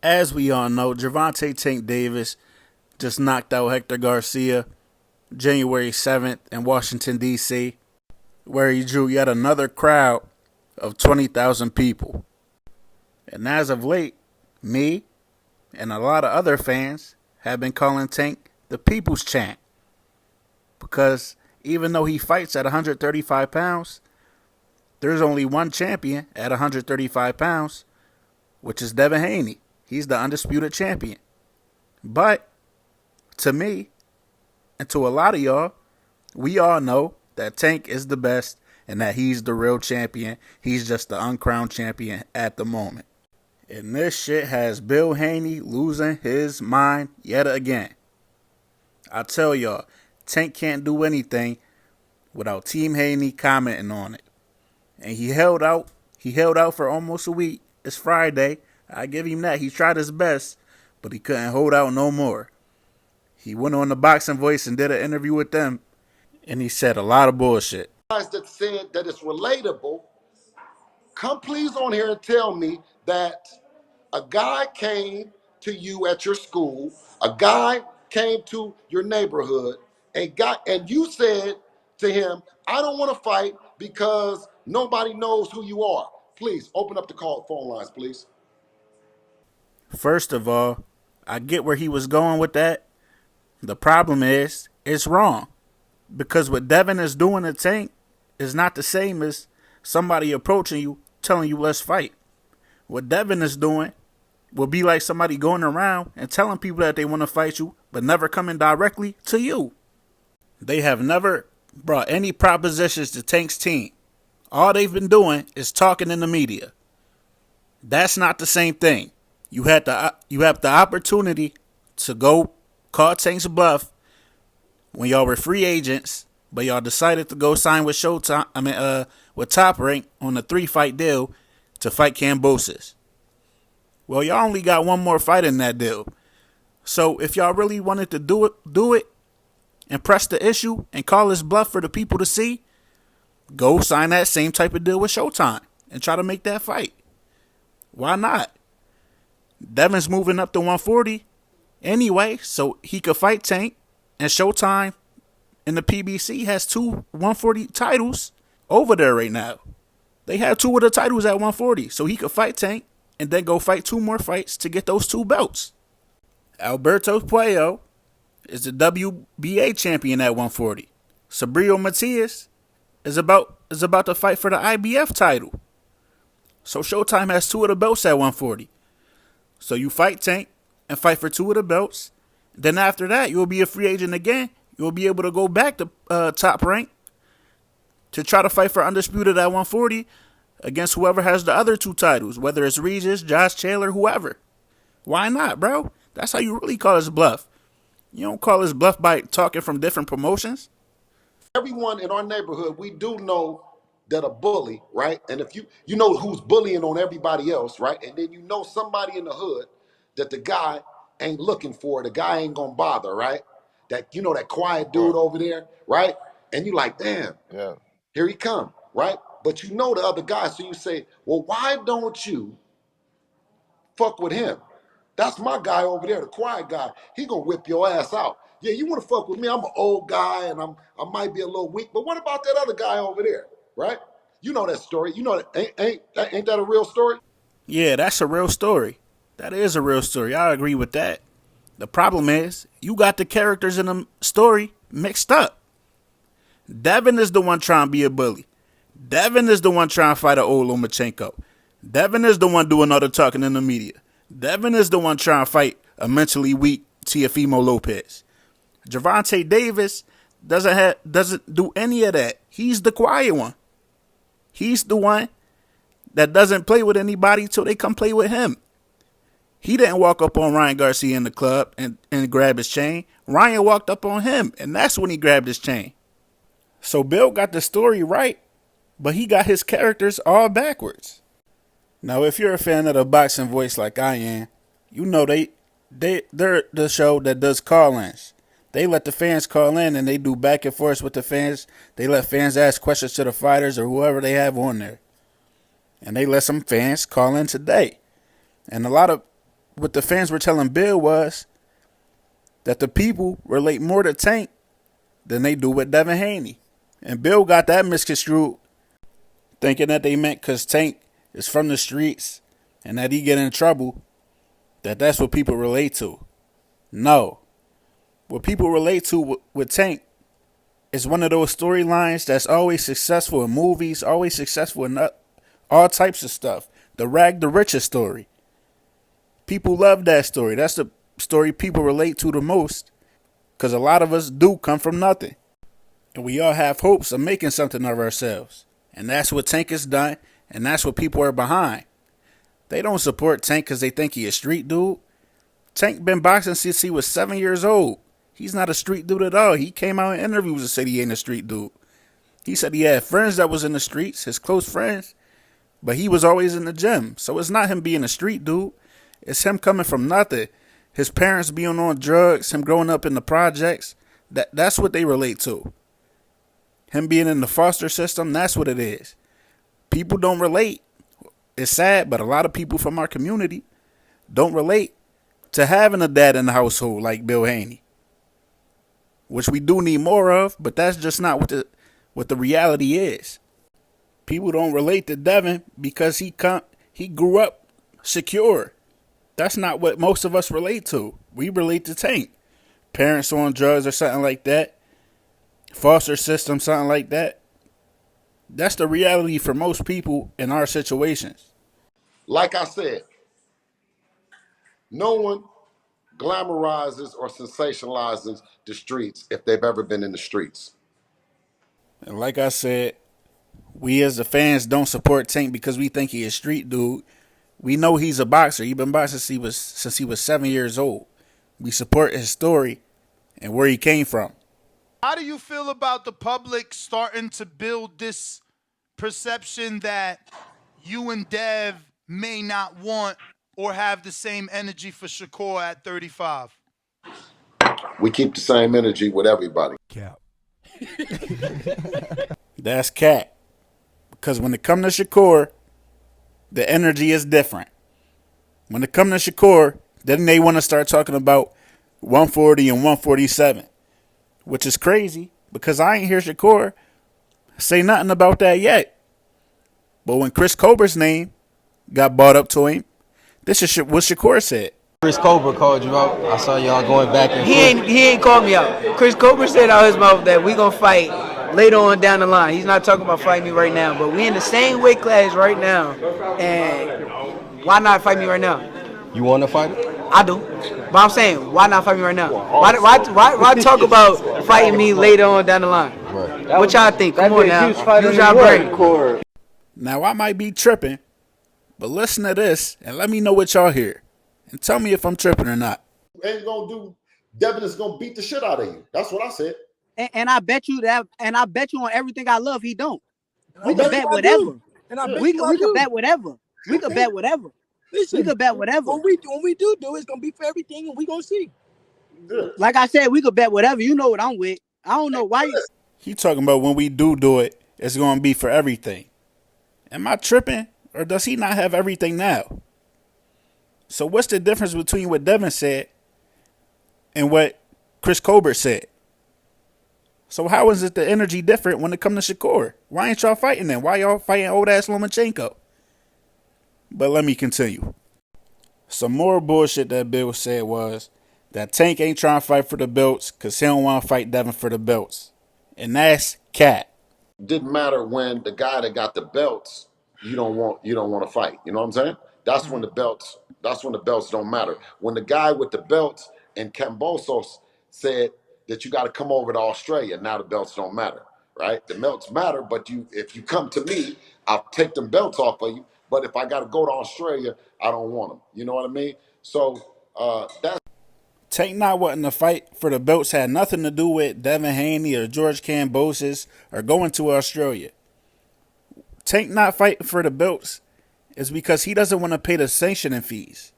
As we all know, Gervonta Tank Davis just knocked out Hector Garcia January 7th in Washington, D.C., where he drew yet another crowd of 20,000 people. And as of late, me and a lot of other fans have been calling Tank the People's Champ. Because even though he fights at 135 pounds, there's only one champion at 135 pounds, which is Devin Haney. He's the undisputed champion. But to me, and to a lot of y'all, we all know that Tank is the best and that he's the real champion. He's just the uncrowned champion at the moment. And this shit has Bill Haney losing his mind yet again. I tell y'all, Tank can't do anything without Team Haney commenting on it. And he held out. He held out for almost a week. It's Friday. I give him that. He tried his best, but he couldn't hold out no more. He went on the Boxing Voice and did an interview with them, and he said a lot of bullshit. Guys that said that it's relatable, come please on here and tell me that a guy came to you at your school, a guy came to your neighborhood, and you said to him, I don't want to fight because nobody knows who you are. Please open up the phone lines, please. First of all, I get where he was going with that. The problem is, it's wrong. Because what Devin is doing to Tank is not the same as somebody approaching you, telling you, let's fight. What Devin is doing will be like somebody going around and telling people that they want to fight you, but never coming directly to you. They have never brought any propositions to Tank's team. All they've been doing is talking in the media. That's not the same thing. You have the opportunity to go call Tank's bluff when y'all were free agents, but y'all decided to go sign with with Top Rank on a 3-fight deal to fight Kambosos. Well, y'all only got one more fight in that deal. So if y'all really wanted to do it and press the issue and call his bluff for the people to see, go sign that same type of deal with Showtime and try to make that fight. Why not? Devin's moving up to 140 anyway, so he could fight Tank, and Showtime in the PBC has 2 140 titles over there right now. They have 2 of the titles at 140, so he could fight Tank and then go fight 2 more fights to get those 2 belts. Alberto Puello is the WBA champion at 140. Sabrio Matias is about to fight for the IBF title. So Showtime has 2 of the belts at 140. So you fight Tank and fight for 2 of the belts. Then after that, you'll be a free agent again. You'll be able to go back to Top Rank to try to fight for Undisputed at 140 against whoever has the other 2 titles, whether it's Regis, Josh Taylor, whoever. Why not, bro? That's how you really call his bluff. You don't call his bluff by talking from different promotions. Everyone in our neighborhood, we do know that a bully, right? And if you know who's bullying on everybody else, right? And then you know somebody in the hood that the guy ain't looking for, the guy ain't gonna bother, right? That that quiet dude over there, right? And you like, damn, yeah, here he come, right? But you know the other guy, so you say, well, why don't you fuck with him? That's my guy over there, the quiet guy. He gonna whip your ass out. Yeah, you want to fuck with me? I'm an old guy and I might be a little weak, but what about that other guy over there, right? You know that story. You know that ain't that a real story? Yeah, that's a real story. That is a real story. I agree with that. The problem is you got the characters in the story mixed up. Devin is the one trying to be a bully. Devin is the one trying to fight an old Lomachenko. Devin is the one doing all the talking in the media. Devin is the one trying to fight a mentally weak Teofimo Lopez. Gervonta Davis doesn't do any of that. He's the quiet one. He's the one that doesn't play with anybody till they come play with him. He didn't walk up on Ryan Garcia in the club and grab his chain. Ryan walked up on him, and that's when he grabbed his chain. So Bill got the story right, but he got his characters all backwards. Now, if you're a fan of the Boxing Voice like I am, you know they're the show that does call-ins. They let the fans call in and they do back and forth with the fans. They let fans ask questions to the fighters or whoever they have on there. And they let some fans call in today. And a lot of what the fans were telling Bill was that the people relate more to Tank than they do with Devin Haney. And Bill got that misconstrued, thinking that they meant because Tank is from the streets and that he get in trouble, that's what people relate to. No. What people relate to with Tank is one of those storylines that's always successful in movies, always successful in all types of stuff. The rag the riches story. People love that story. That's the story people relate to the most, because a lot of us do come from nothing. And we all have hopes of making something of ourselves. And that's what Tank has done, and that's what people are behind. They don't support Tank because they think he a street dude. Tank been boxing since he was 7 years old. He's not a street dude at all. He came out in interviews and said he ain't a street dude. He said he had friends that was in the streets, his close friends, but he was always in the gym. So it's not him being a street dude. It's him coming from nothing. His parents being on drugs, him growing up in the projects. That's what they relate to. Him being in the foster system, that's what it is. People don't relate. It's sad, but a lot of people from our community don't relate to having a dad in the household like Bill Haney, which we do need more of, but that's just not what the reality is. People don't relate to Devin because he grew up secure. That's not what most of us relate to. We relate to Tank. Parents on drugs or something like that. Foster system, something like that. That's the reality for most people in our situations. Like I said, no one glamorizes or sensationalizes the streets if they've ever been in the streets. And like I said, we as the fans don't support Tank because we think he a street dude. We know he's a boxer. He's been boxing since he was 7 years old. We support his story and where he came from. How do you feel about the public starting to build this perception that you and Dev may not want or have the same energy for Shakur at 35? We keep the same energy with everybody. Cap. That's cat. Because when it comes to Shakur, the energy is different. When it comes to Shakur, then they want to start talking about 140 and 147, which is crazy because I ain't hear Shakur say nothing about that yet. But when Chris Colbert's name got brought up to him, this is what Shakur said. Chris Colbert called you out. I saw y'all going back and forth. He ain't called me out. Chris Colbert said out his mouth that we gonna fight later on down the line. He's not talking about fighting me right now, but we in the same weight class right now. And why not fight me right now? You want to fight it? I do. But I'm saying, why not fight me right now? Why talk about fighting me later on down the line? Right. What y'all think? Come on now. Use y'all brain. Now, I might be tripping, but listen to this and let me know what y'all hear. And tell me if I'm tripping or not. Ain't gonna do. Devin is gonna beat the shit out of you. That's what I said. And I bet you that, and I bet you on everything I love, he don't. We could bet whatever. And I bet We you could bet whatever. We could bet whatever. Listen, We could bet whatever. When we do, it's gonna be for everything, and we gonna see. Good. Like I said, we could bet whatever. You know what I'm with. I don't know why. He talking about when we do it, it's going to be for everything. Am I tripping, or does he not have everything now? So what's the difference between what Devin said and what Chris Colbert said? So how is it the energy different when it comes to Shakur? Why ain't y'all fighting then? Why y'all fighting old ass Lomachenko? But let me continue. Some more bullshit that Bill said was that Tank ain't trying to fight for the belts because he don't want to fight Devin for the belts. And that's cat. Didn't matter when the guy that got the belts, you don't want to fight. You know what I'm saying? That's when the belts don't matter. When the guy with the belts and Cambosos said that you got to come over to Australia, now the belts don't matter, right? The belts matter, but if you come to me, I'll take them belts off of you. But if I got to go to Australia, I don't want them. You know what I mean? So that's. Tank not wanting to fight for the belts had nothing to do with Devin Haney or George Kambosos or going to Australia. Tank not fighting for the belts is because he doesn't want to pay the sanctioning fees.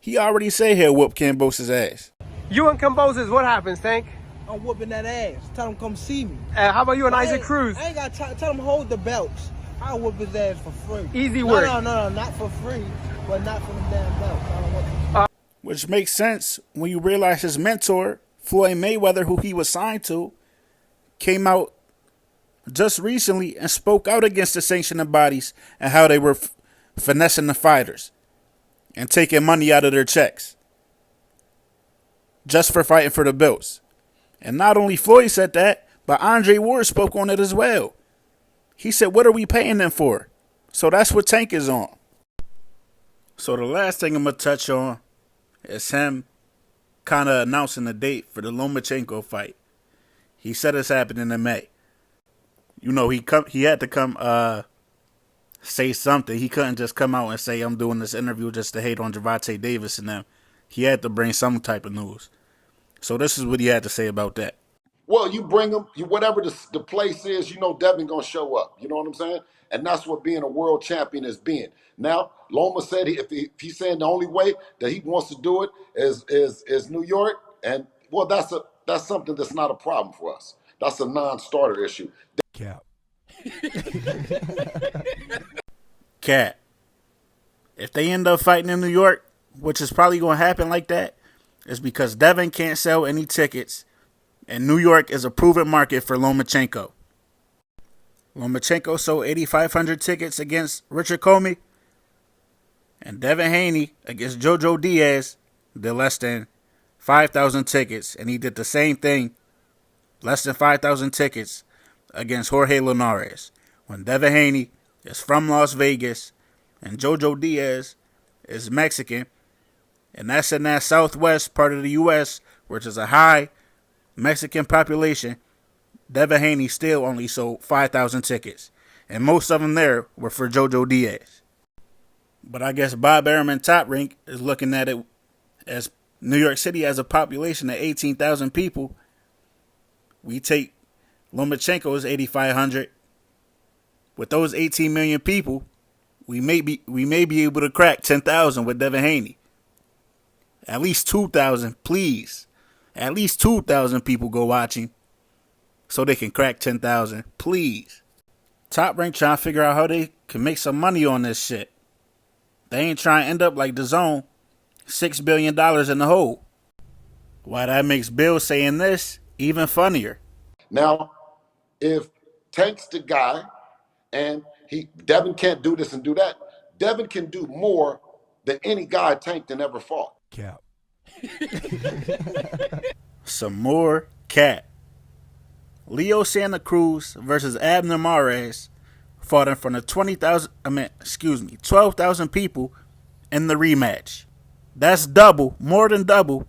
He already said he'll whoop Kambosos' ass. You and Cambosos, what happens, Tank? I'm whooping that ass. Tell him come see me. How about you and Isaac Cruz? I ain't got to tell him hold the belts. I'll whoop his ass for free. Easy work. No, not for free, but not for the damn belts. I don't want them. which makes sense when you realize his mentor, Floyd Mayweather, who he was signed to, came out just recently and spoke out against the sanctioning bodies and how they were finessing the fighters and taking money out of their checks just for fighting for the belts. And not only Floyd said that, but Andre Ward spoke on it as well. He said, what are we paying them for? So that's what Tank is on. So the last thing I'm going to touch on is him kind of announcing the date for the Lomachenko fight. He said it's happening in May. You know, he had to come say something. He couldn't just come out and say, I'm doing this interview just to hate on Gervonta Davis and them. He had to bring some type of news. So this is what he had to say about that. Well, you bring them, whatever the place is, you know Devin going to show up. You know what I'm saying? And that's what being a world champion is being. Now, Loma said if he's saying the only way that he wants to do it is New York, and well, that's something that's not a problem for us. That's a non-starter issue. Cap. Cat. If they end up fighting in New York, which is probably going to happen like that, is because Devin can't sell any tickets, and New York is a proven market for Lomachenko. Lomachenko sold 8,500 tickets against Richard Comey, and Devin Haney against Jojo Diaz did less than 5,000 tickets, and he did the same thing, less than 5,000 tickets, against Jorge Linares. When Devin Haney is from Las Vegas, and Jojo Diaz is Mexican, and that's in that southwest part of the U.S., which is a high Mexican population, Devin Haney still only sold 5,000 tickets, and most of them there were for Jojo Diaz. But I guess Bob Arum Top Rank is looking at it as New York City has a population of 18,000 people. We take Lomachenko's 8,500. With those 18 million people, we may be able to crack 10,000 with Devin Haney. At least 2,000, please. At least 2,000 people go watching so they can crack 10,000, please. Top Rank trying to figure out how they can make some money on this shit. They ain't trying to end up like DAZN, $6 billion in the hole. Why that makes Bill saying this even funnier. Now, if Tank's the guy and Devin can't do this and do that, Devin can do more than any guy Tank that ever fought. Cap. Some more cat. Leo Santa Cruz versus Abner Mares fought in front of 12,000 people in the rematch. That's double, more than double,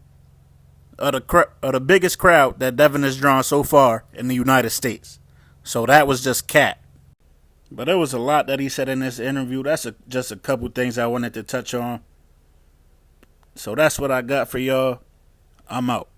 of the biggest crowd that Devin has drawn so far in the United States. So that was just cat. But there was a lot that he said in this interview. That's just a couple things I wanted to touch on. So that's what I got for y'all. I'm out.